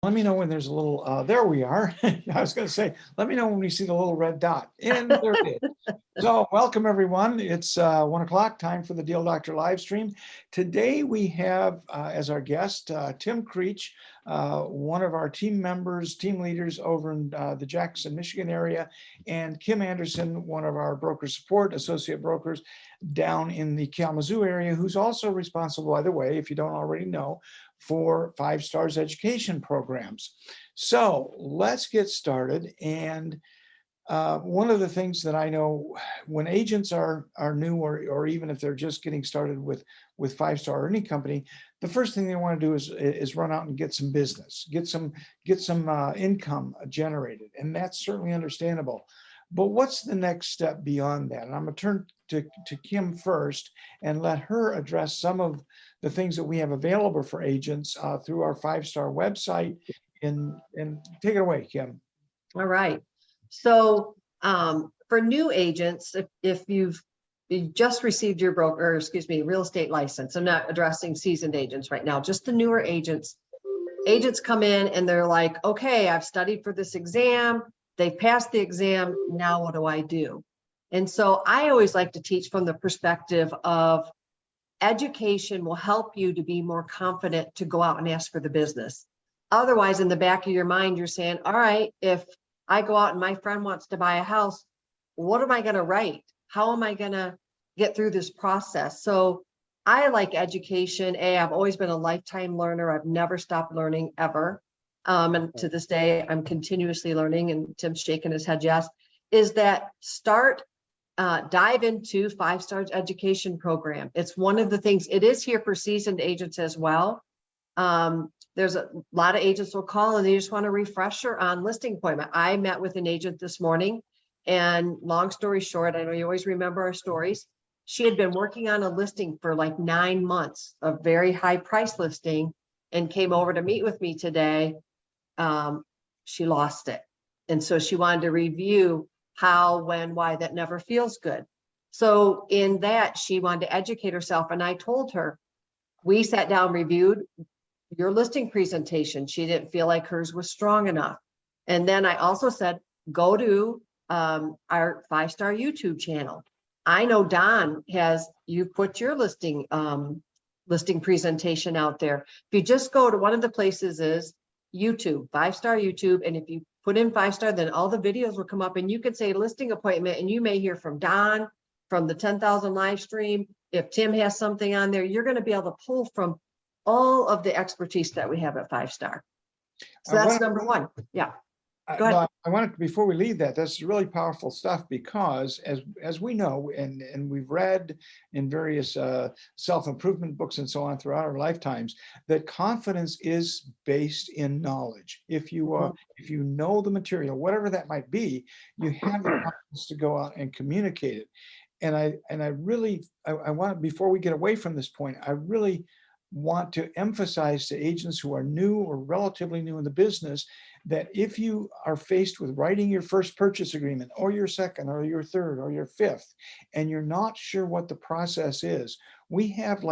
Let me know when there's a little, there we are. I was going to say, let me know when we see the little red dot. And there it is. So welcome everyone. It's 1 o'clock, time for the Deal Doctor live stream. Today we have as our guest Tim Creech, one of our team members, team leaders over in the Jackson, Michigan area, and Kim Anderson, one of our broker support associate brokers down in the Kalamazoo area, who's also responsible, by the way, if you don't already know, for 5 Stars education programs. So let's get started. And one of the things that I know when agents are new, or even if they're just getting started with 5 Star or any company, the first thing they want to do is run out and get some business, get some income generated, and that's certainly understandable. But what's the next step beyond that? And I'm going to turn to Kim first and let her address some of the things that we have available for agents through our 5 Star website. And take it away, Kim. All right. So for new agents, if you just received your real estate license, I'm not addressing seasoned agents right now, just the newer agents. Agents come in and they're like, okay, I've studied for this exam. They passed the exam. Now what do I do? And so I always like to teach from the perspective of education will help you to be more confident to go out and ask for the business. Otherwise, in the back of your mind, you're saying, all right, if I go out and my friend wants to buy a house, what am I going to write? How am I going to get through this process? So I like education. I've always been a lifetime learner. I've never stopped learning ever. And to this day, I'm continuously learning, and Tim's shaking his head yes, is that dive into 5 Stars education program. It's one of the things, it is here for seasoned agents as well. There's a lot of agents will call and they just want a refresher on listing appointment. I met with an agent this morning, and long story short, I know you always remember our stories. She had been working on a listing for like 9 months, a very high price listing, and came over to meet with me today. She lost it. And so she wanted to review how, when, why. That never feels good. So in that, she wanted to educate herself. And I told her, we sat down, reviewed your listing presentation. She didn't feel like hers was strong enough. And then I also said, go to our 5 Star YouTube channel. I know Don you've put your listing presentation out there. If you just go to one of the places is YouTube, 5 Star YouTube. And if you put in 5 Star, then all the videos will come up and you can say listing appointment, and you may hear from Don from the 10,000 live stream. If Tim has something on there, you're going to be able to pull from all of the expertise that we have at 5 Star. So that's number one. Yeah. Go ahead. No, I wanted, before we leave that's really powerful stuff, because as we know, and we've read in various self-improvement books and so on throughout our lifetimes, that confidence is based in knowledge. If you know the material, whatever that might be, you have the confidence to go out and communicate it. And I want, before we get away from this point, I really want to emphasize to agents who are new or relatively new in the business that if you are faced with writing your first purchase agreement, or your second, or your third, or your fifth, and you're not sure what the process is, we have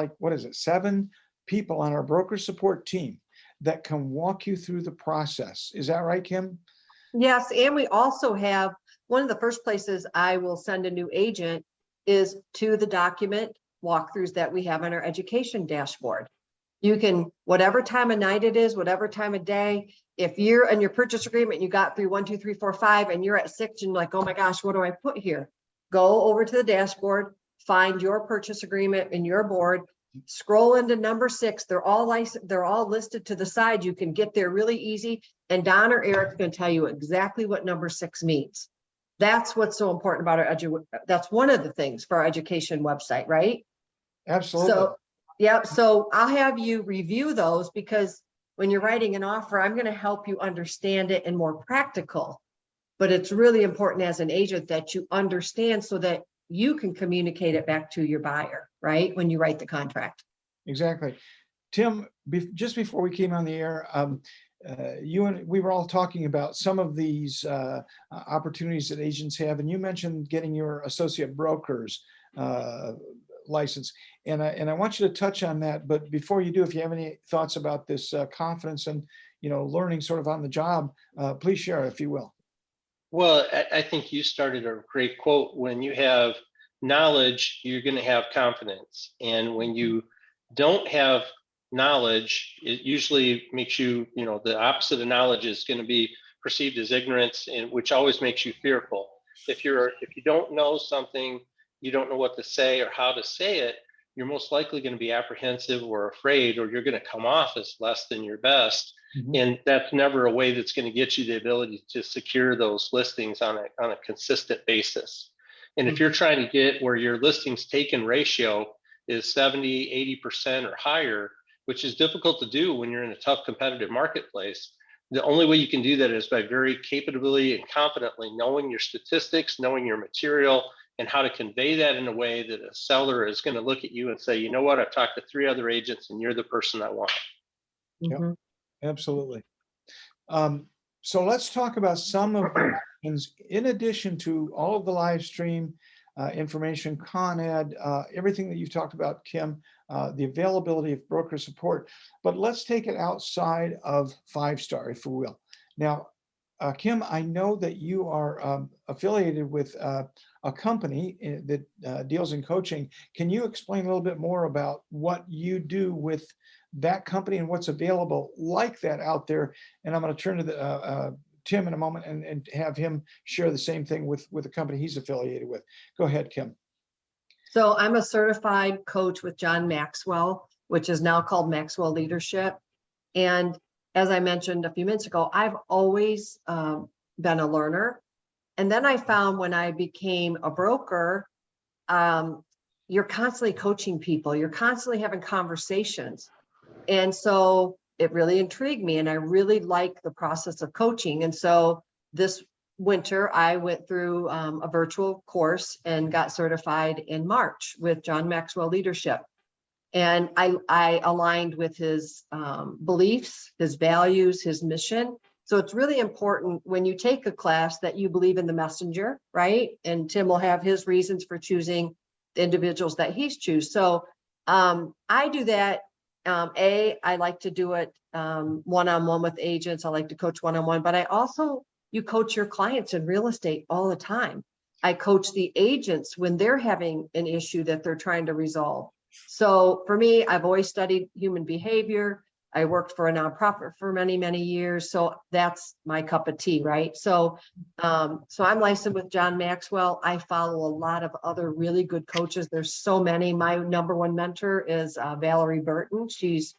7 people on our broker support team that can walk you through the process. Is that right, Kim? Yes, and we also have, one of the first places I will send a new agent is to the document walkthroughs that we have on our education dashboard. You can, whatever time of night it is, whatever time of day, if you're in your purchase agreement, you got through 1, 2, 3, 4, 5, and you're at 6, and you're like, oh my gosh, what do I put here? Go over to the dashboard, find your purchase agreement in your board, scroll into number 6. They're all listed to the side. You can get there really easy. And Don or Eric's going to tell you exactly what number 6 means. That's what's so important about our that's one of the things for our education website, right? Absolutely. So, yeah. So I'll have you review those, because when you're writing an offer, I'm going to help you understand it and more practical. But it's really important as an agent that you understand so that you can communicate it back to your buyer, right? When you write the contract. Exactly. Tim, just before we came on the air, you and we were all talking about some of these opportunities that agents have, and you mentioned getting your associate brokers license, and I want you to touch on that. But before you do, if you have any thoughts about this confidence and learning sort of on the job. Please share, if you will. Well, I think you started a great quote. When you have knowledge, you're going to have confidence. And when you don't have knowledge, it usually makes you, the opposite of knowledge is going to be perceived as ignorance, and which always makes you fearful. If you don't know something, you don't know what to say or how to say it, you're most likely going to be apprehensive or afraid, or you're going to come off as less than your best. And that's never a way that's going to get you the ability to secure those listings on a consistent basis. And if you're trying to get where your listings taken ratio is 70, 80% or higher, which is difficult to do when you're in a tough competitive marketplace, the only way you can do that is by very capably and confidently knowing your statistics, knowing your material, and how to convey that in a way that a seller is going to look at you and say, you know what, I've talked to 3 other agents and you're the person I want. Yep. Absolutely. So let's talk about some of the things in addition to all of the live stream information, Con Ed, everything that you've talked about, Kim, the availability of broker support. But let's take it outside of 5-star, if we will. Now, Kim, I know that you are affiliated with a company that deals in coaching. Can you explain a little bit more about what you do with that company and what's available like that out there? And I'm going to turn to Tim in a moment and have him share the same thing with the company he's affiliated with. Go ahead, Kim. So I'm a certified coach with John Maxwell, which is now called Maxwell Leadership. And as I mentioned a few minutes ago, I've always been a learner. And then I found when I became a broker, you're constantly coaching people, you're constantly having conversations. And so it really intrigued me, and I really like the process of coaching. And so this winter, I went through a virtual course and got certified in March with John Maxwell Leadership. And I aligned with his beliefs, his values, his mission. So it's really important when you take a class that you believe in the messenger, right? And Tim will have his reasons for choosing the individuals that he's choose. So I do that. I like to do it one-on-one with agents. I like to coach one-on-one, but you coach your clients in real estate all the time. I coach the agents when they're having an issue that they're trying to resolve. So for me, I've always studied human behavior. I worked for a nonprofit for many, many years. So that's my cup of tea, right? So I'm licensed with John Maxwell. I follow a lot of other really good coaches. There's so many. My number one mentor is Valerie Burton. She's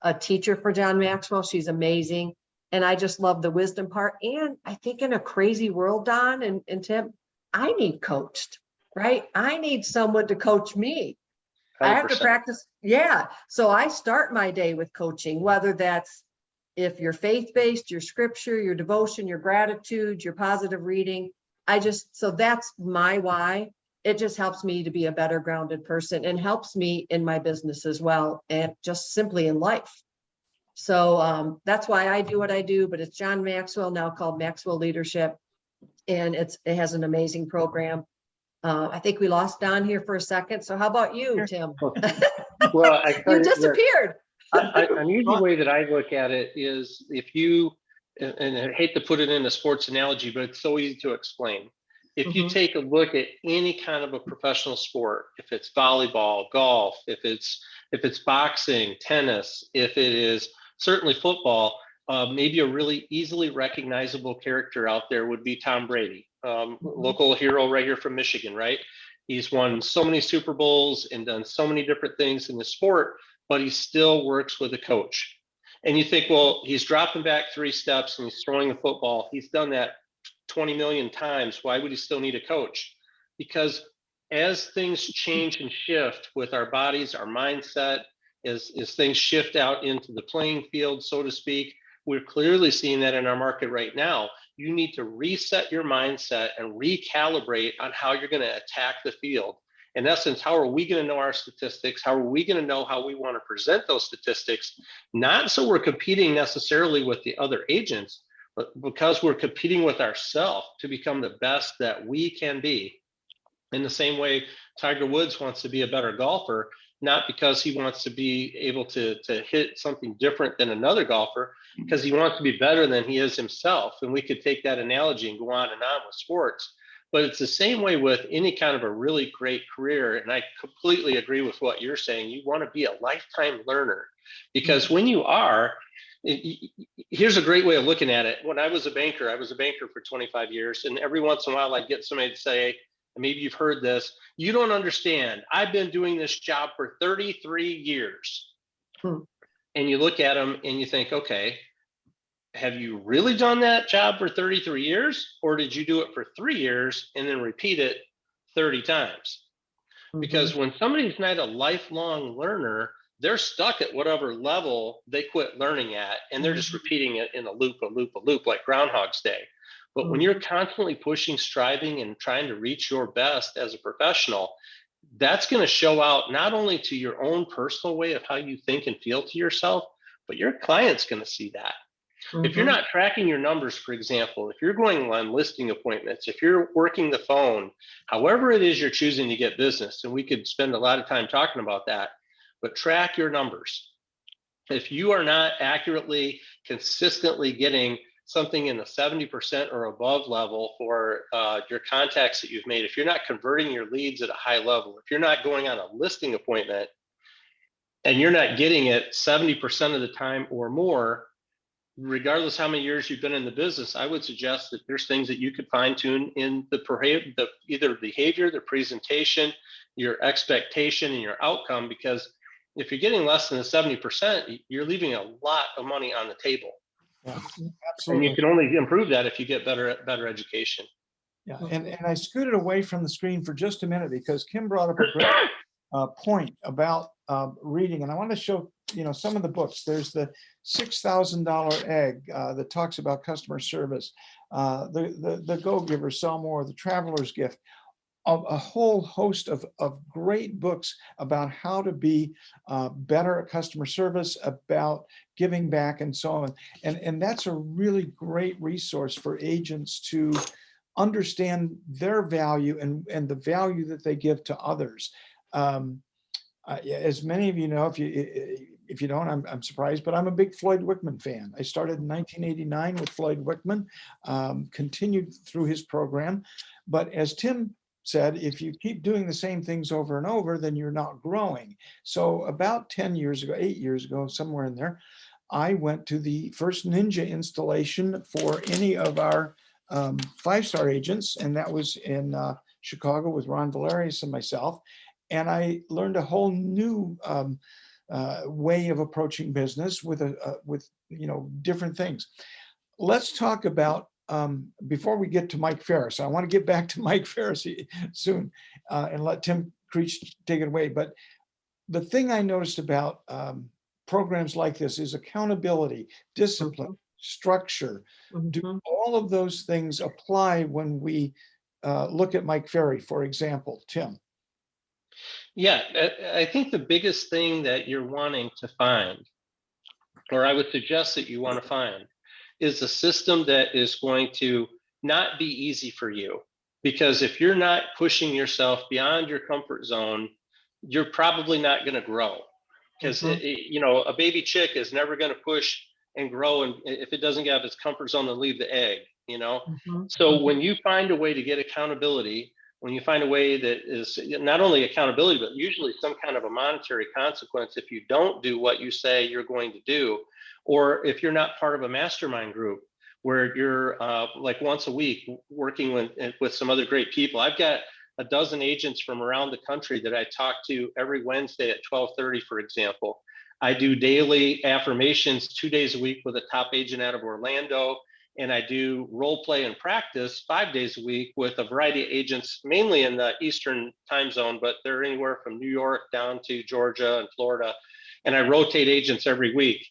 a teacher for John Maxwell. She's amazing. And I just love the wisdom part. And I think in a crazy world, Don and Tim, I need coached, right? I need someone to coach me. 100%. I have to practice. Yeah. So I start my day with coaching, whether that's if you're faith-based, your scripture, your devotion, your gratitude, your positive reading. So that's my why. It just helps me to be a better grounded person and helps me in my business as well, and just simply in life. So that's why I do what I do, but it's John Maxwell, now called Maxwell Leadership. And it has an amazing program. I think we lost Don here for a second. So how about you, Tim? Well, you disappeared. An easy way that I look at it is if you, and I hate to put it in a sports analogy, but it's so easy to explain. If you take a look at any kind of a professional sport, if it's volleyball, golf, if it's boxing, tennis, if it is certainly football, maybe a really easily recognizable character out there would be Tom Brady, local hero right here from Michigan, right? He's won so many Super Bowls and done so many different things in the sport, but he still works with a coach. And you think, well, he's dropping back 3 steps and he's throwing the football. He's done that 20 million times. Why would he still need a coach? Because as things change and shift with our bodies, our mindset, as things shift out into the playing field, so to speak, we're clearly seeing that in our market right now. You need to reset your mindset and recalibrate on how you're going to attack the field. In essence, how are we going to know our statistics? How are we going to know how we want to present those statistics? Not so we're competing necessarily with the other agents, but because we're competing with ourselves to become the best that we can be. In the same way Tiger Woods wants to be a better golfer, not because he wants to be able to hit something different than another golfer, because he wants to be better than he is himself. And we could take that analogy and go on and on with sports. But it's the same way with any kind of a really great career. And I completely agree with what you're saying. You want to be a lifetime learner, because when you are, here's a great way of looking at it. When I was a banker for 25 years. And every once in a while, I'd get somebody to say, maybe you've heard this, you don't understand. I've been doing this job for 33 years. And you look at them and you think, okay, have you really done that job for 33 years? Or did you do it for 3 years and then repeat it 30 times? Because when somebody's not a lifelong learner, they're stuck at whatever level they quit learning at, and they're just repeating it in a loop, like Groundhog's Day. But when you're constantly pushing, striving, and trying to reach your best as a professional, that's going to show out not only to your own personal way of how you think and feel to yourself, but your client's going to see that. If you're not tracking your numbers, for example, if you're going on listing appointments, if you're working the phone, however it is you're choosing to get business, and we could spend a lot of time talking about that, but track your numbers. If you are not accurately, consistently getting something in the 70% or above level for your contacts that you've made, if you're not converting your leads at a high level, if you're not going on a listing appointment and you're not getting it 70% of the time or more, regardless how many years you've been in the business, I would suggest that there's things that you could fine tune in the either behavior, the presentation, your expectation, and your outcome. Because if you're getting less than the 70%, you're leaving a lot of money on the table. Yeah, And absolutely. you can only improve that if you get better education. Yeah, and I scooted away from the screen for just a minute because Kim brought up a great point about reading, and I want to show some of the books. There's the $6,000 egg that talks about customer service, the Go Giver, Sell More, the Traveler's Gift, a whole host of great books about how to be better at customer service, about giving back, and so on. And that's a really great resource for agents to understand their value and the value that they give to others. As many of you know, if you don't, I'm surprised, but I'm a big Floyd Wickman fan. I started in 1989 with Floyd Wickman, continued through his program. But as Tim said, if you keep doing the same things over and over, then you're not growing. So about 8 years ago, somewhere in there, I went to the first Ninja installation for any of our 5-star agents, and that was in Chicago with Ron Valerius and myself. And I learned a whole new way of approaching business with different things. Let's talk about before we get to Mike Ferris. I want to get back to Mike Ferris soon and let Tim Creech take it away. But the thing I noticed about programs like this is accountability, discipline, structure. Do all of those things apply when we look at Mike Ferry, for example, Tim? Yeah, I think the biggest thing that you're wanting to find, or I would suggest that you want to find, is a system that is going to not be easy for you. Because if you're not pushing yourself beyond your comfort zone, you're probably not going to grow. Because a baby chick is never going to push and grow, and if it doesn't get out of its comfort zone, then leave the egg. So when you find a way to get accountability, when you find a way that is not only accountability, but usually some kind of a monetary consequence if you don't do what you say you're going to do, or if you're not part of a mastermind group where you're like once a week working with some other great people. I've got a dozen agents from around the country that I talk to every Wednesday at 12:30, for example. I do daily affirmations 2 days a week with a top agent out of Orlando. And I do role play and practice 5 days a week with a variety of agents, mainly in the Eastern time zone, but they're anywhere from New York down to Georgia and Florida. And I rotate agents every week.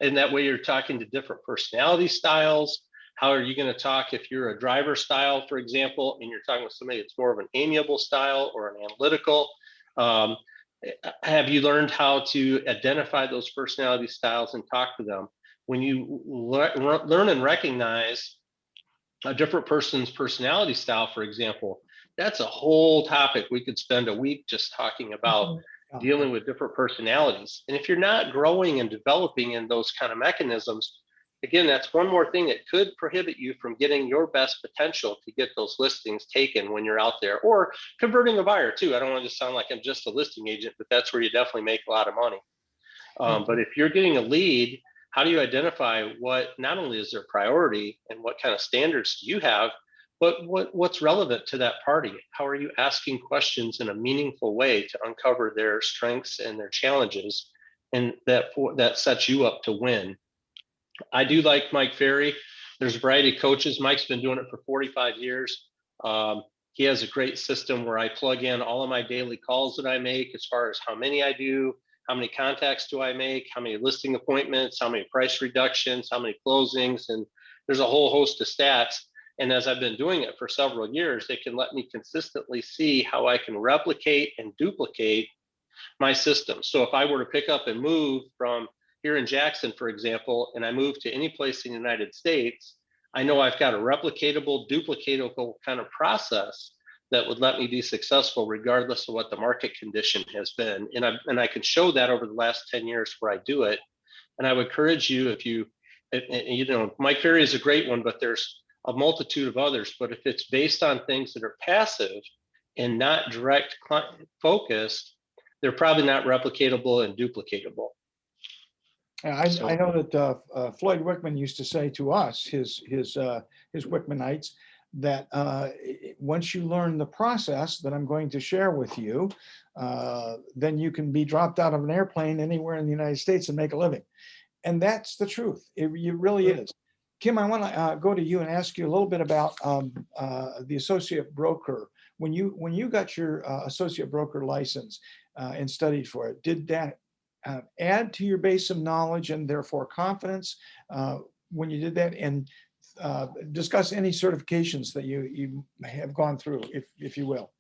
And that way you're talking to different personality styles. How are you going to talk if you're a driver style, for example, and you're talking with somebody that's more of an amiable style or an analytical? Have you learned how to identify those personality styles and talk to them? When you learn and recognize a different person's personality style, for example, that's a whole topic. We could spend a week just talking about Yeah. dealing with different personalities. And if you're not growing and developing in those kind of mechanisms, again, that's one more thing that could prohibit you from getting your best potential to get those listings taken when you're out there, or converting a buyer too. I don't want to sound like I'm just a listing agent, but that's where you definitely make a lot of money. But if you're getting a lead, how do you identify what not only is their priority and what kind of standards do you have, but what's relevant to that party? How are you asking questions in a meaningful way to uncover their strengths and their challenges? And that sets you up to win. I do like Mike Ferry. There's a variety of coaches. Mike's been doing it for 45 years. He has a great system where I plug in all of my daily calls that I make, as far as how many I do, how many contacts do I make, how many listing appointments, how many price reductions, how many closings, and there's a whole host of stats. And as I've been doing it for several years, it can let me consistently see how I can replicate and duplicate my system. So if I were to pick up and move from here in Jackson, for example, and I move to any place in the United States, I know I've got a replicatable, duplicatable kind of process that would let me be successful regardless of what the market condition has been. And I can show that over the last 10 years where I do it. And I would encourage you, Mike Ferry is a great one, but there's a multitude of others. But if it's based on things that are passive and not direct client focused, they're probably not replicatable and duplicatable. I know that Floyd Wickman used to say to us, his Wickmanites, that once you learn the process that I'm going to share with you, then you can be dropped out of an airplane anywhere in the United States and make a living. And that's the truth. It really is. Kim, I want to go to you and ask you a little bit about the associate broker. When you got your associate broker license and studied for it, did that add to your base of knowledge and therefore confidence when you did that? And discuss any certifications that you have gone through, if you will.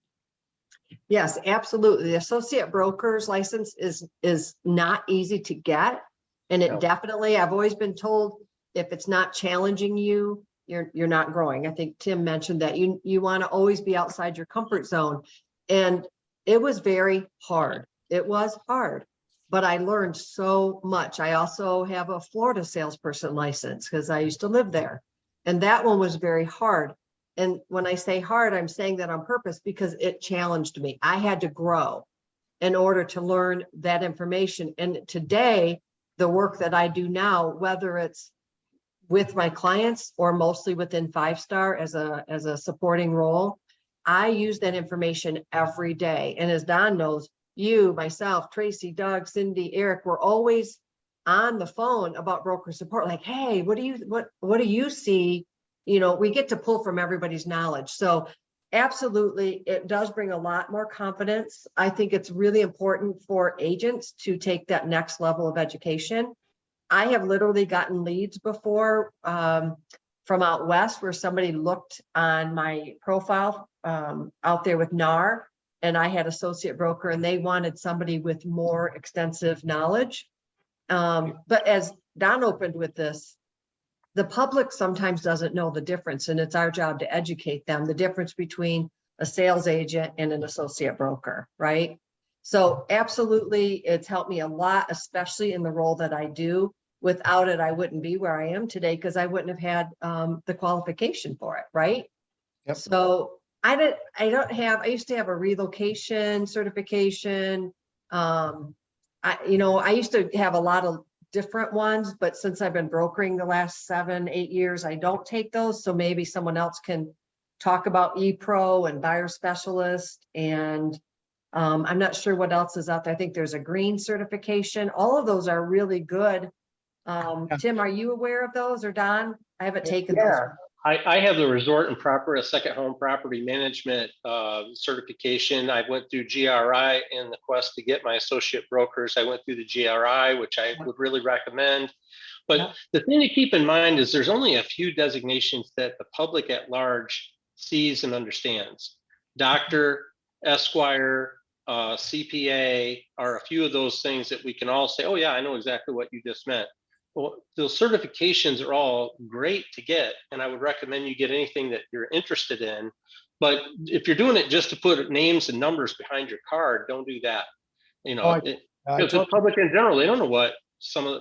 Yes, absolutely. The associate broker's license is not easy to get. And it definitely, I've always been told, if it's not challenging you, you're not growing. I think Tim mentioned that you want to always be outside your comfort zone. And it was very hard. It was hard, but I learned so much. I also have a Florida salesperson license because I used to live there. And that one was very hard. And when I say hard, I'm saying that on purpose because it challenged me. I had to grow in order to learn that information. And today, the work that I do now, whether it's with my clients or mostly within 5-star as a supporting role, I use that information every day. And as Don knows, you, myself, Tracy, Doug, Cindy, Eric, we're always on the phone about broker support. Like, hey, what do you see? You know, we get to pull from everybody's knowledge. So absolutely, it does bring a lot more confidence. I think it's really important for agents to take that next level of education. I have literally gotten leads before from out west where somebody looked on my profile out there with NAR, and I had associate broker, and they wanted somebody with more extensive knowledge. But as Don opened with this, the public sometimes doesn't know the difference, and it's our job to educate them the difference between a sales agent and an associate broker, right? So absolutely, it's helped me a lot, especially in the role that I do. Without it, I wouldn't be where I am today because I wouldn't have had the qualification for it, right? Yep. So I used to have a relocation certification. I used to have a lot of different ones, but since I've been brokering the last 7-8 years, I don't take those. So maybe someone else can talk about ePro and buyer specialist. And I'm not sure what else is out there. I think there's a green certification. All of those are really good. Tim, are you aware of those, or Don? I haven't taken those. I have the resort and a second home property management certification. I went through GRI in the quest to get my associate brokers. I went through the GRI, which I would really recommend. But the thing to keep in mind is there's only a few designations that the public at large sees and understands. Doctor, Esquire, CPA are a few of those things that we can all say, oh yeah, I know exactly what you just meant. Well, those certifications are all great to get, and I would recommend you get anything that you're interested in. But if you're doing it just to put names and numbers behind your card, don't do that. You Oh, know, I because the totally, public in general, they don't know what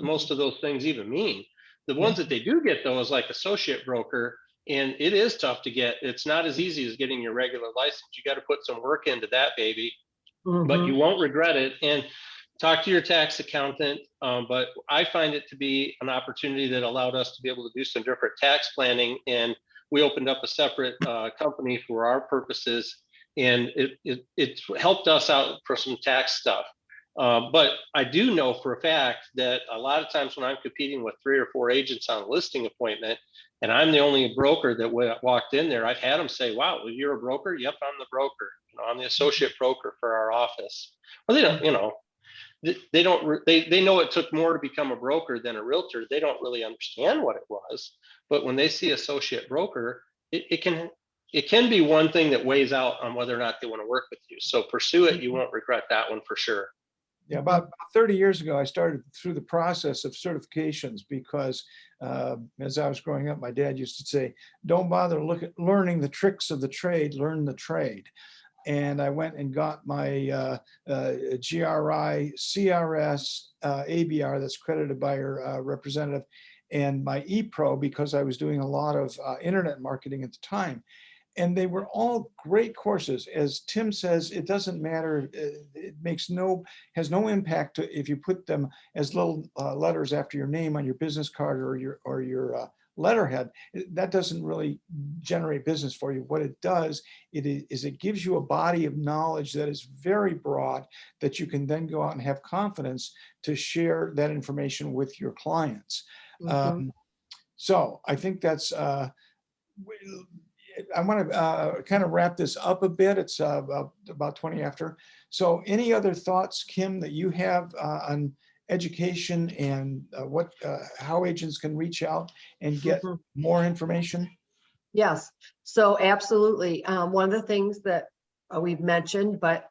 most of those things even mean. The Yeah. ones that they do get though is like associate broker, and it is tough to get. It's not as easy as getting your regular license. You got to put some work into that baby, but you won't regret it. And talk to your tax accountant. But I find it to be an opportunity that allowed us to be able to do some different tax planning. And we opened up a separate company for our purposes, and it's helped us out for some tax stuff. But I do know for a fact that a lot of times when I'm competing with 3 or 4 agents on a listing appointment, and I'm the only broker that walked in there, I've had them say, "Wow, well, you're a broker?" "Yep, I'm the broker. You know, I'm the associate broker for our office." Well, they don't, you know, they don't, they know it took more to become a broker than a realtor. They don't really understand what it was. But when they see associate broker, it can be one thing that weighs out on whether or not they want to work with you. So pursue it. You won't regret that one for sure. Yeah, about 30 years ago, I started through the process of certifications because as I was growing up, my dad used to say, don't bother learning the tricks of the trade, learn the trade. And I went and got my GRI, CRS, ABR, that's credited by your representative, and my ePro because I was doing a lot of internet marketing at the time. And they were all great courses. As Tim says, it doesn't matter. It has no impact to if you put them as little letters after your name on your business card or your letterhead. That doesn't really generate business for you. What it does, it gives you a body of knowledge that is very broad that you can then go out and have confidence to share that information with your clients. So I think that's I want to kind of wrap this up a bit. It's about 20 after. So any other thoughts, Kim, that you have on education and how agents can reach out and get more information? Yes, so absolutely. One of the things that we've mentioned, but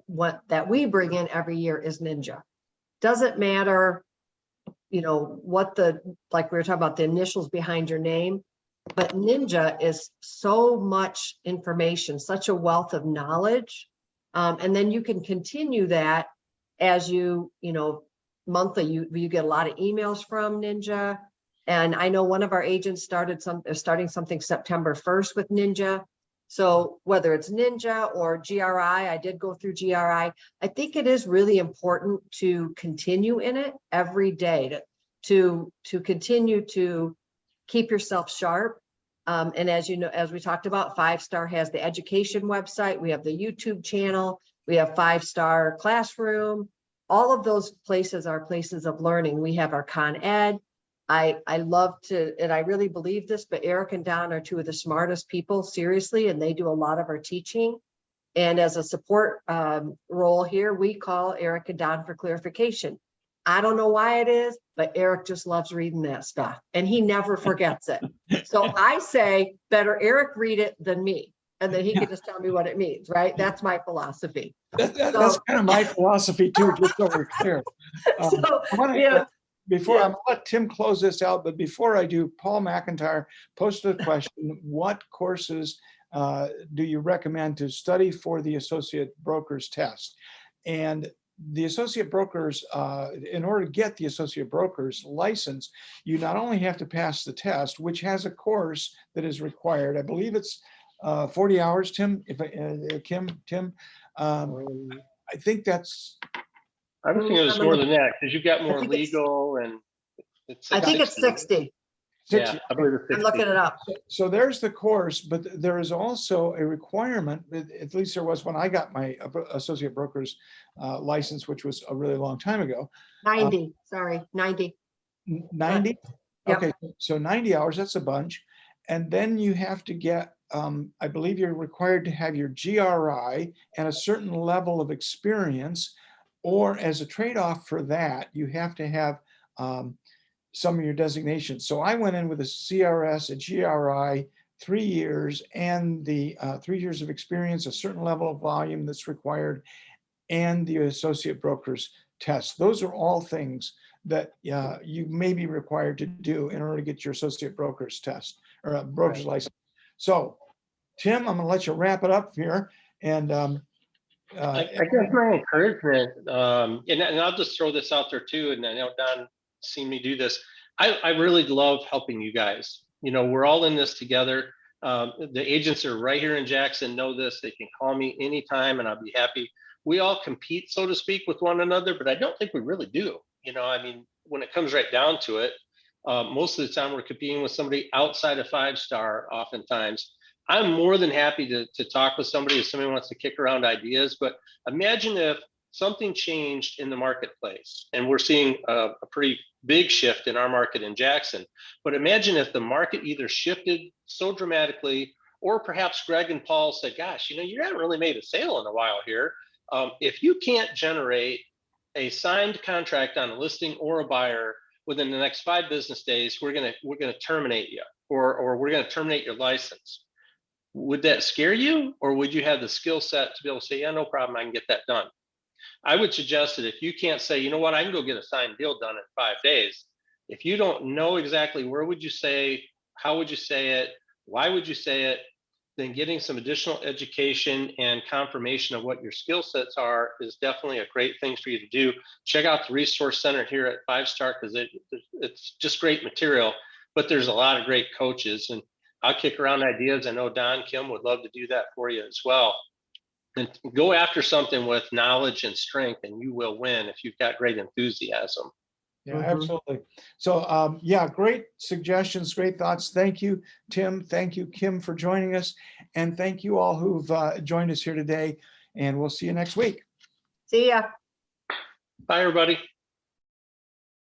what that we bring in every year is Ninja. Doesn't matter, you know, like we were talking about the initials behind your name, but Ninja is so much information, such a wealth of knowledge. And then you can continue that as monthly, you get a lot of emails from Ninja. And I know one of our agents starting something September 1st with Ninja. So whether it's Ninja or GRI, I did go through GRI. I think it is really important to continue in it every day to continue to keep yourself sharp. And as you know, as we talked about, 5-Star has the education website. We have the YouTube channel. We have 5-Star Classroom. All of those places are places of learning. We have our Con Ed. I love to, and I really believe this, but Eric and Don are 2 of the smartest people, seriously, and they do a lot of our teaching. And as a support role here, we call Eric and Don for clarification. I don't know why it is, but Eric just loves reading that stuff and he never forgets it. So I say better Eric read it than me. And then he can just tell me what it means, right? That's my philosophy. That's kind of my philosophy too, just so we're clear. I'm gonna let Tim close this out, but before I do, Paul McIntyre posted a question: what courses do you recommend to study for the associate broker's test? And the associate brokers, in order to get the associate broker's license, you not only have to pass the test, which has a course that is required. I believe it's 40 hours, Tim. Tim, I think that's. I was thinking it was more than that because you've got more legal and it's. I think it's 60. Yeah, I believe it's 60. I'm looking it up. So there's the course, but there is also a requirement, at least there was when I got my associate broker's license, which was a really long time ago. 90. 90? Yep. Okay, so 90 hours, that's a bunch. And then you have to get, I believe you're required to have your GRI and a certain level of experience, or as a trade-off for that, you have to have some of your designations. So I went in with a CRS, a GRI, 3 years, and the 3 years of experience, a certain level of volume that's required, and the associate broker's test. Those are all things that you may be required to do in order to get your associate broker's test or a broker's license. So, Tim, I'm going to let you wrap it up here. And I guess my encouragement, and I'll just throw this out there too, and I know Don seen me do this. I really love helping you guys. You know, we're all in this together. The agents are right here in Jackson know this. They can call me anytime and I'll be happy. We all compete, so to speak, with one another, but I don't think we really do. You know, I mean, when it comes right down to it, most of the time we're competing with somebody outside of 5-star oftentimes. I'm more than happy to talk with somebody if somebody wants to kick around ideas, but imagine if something changed in the marketplace, and we're seeing a pretty big shift in our market in Jackson. But imagine if the market either shifted so dramatically, or perhaps Greg and Paul said, gosh, you know, you haven't really made a sale in a while here. If you can't generate a signed contract on a listing or a buyer within the next 5 business days, we're gonna terminate you, or we're gonna terminate your license. Would that scare you, or would you have the skill set to be able to say, yeah, no problem, I can get that done? I would suggest that if you can't say, you know what, I can go get a signed deal done in 5 days. If you don't know exactly where would you say, how would you say it, why would you say it, then getting some additional education and confirmation of what your skill sets are is definitely a great thing for you to do. Check out the resource center here at 5-star, because it's just great material, but there's a lot of great coaches, and I'll kick around ideas. I know Don, Kim would love to do that for you as well. And go after something with knowledge and strength, and you will win if you've got great enthusiasm. Yeah, absolutely. So, yeah, great suggestions, great thoughts. Thank you, Tim. Thank you, Kim, for joining us. And thank you all who've joined us here today. And we'll see you next week. See ya. Bye, everybody.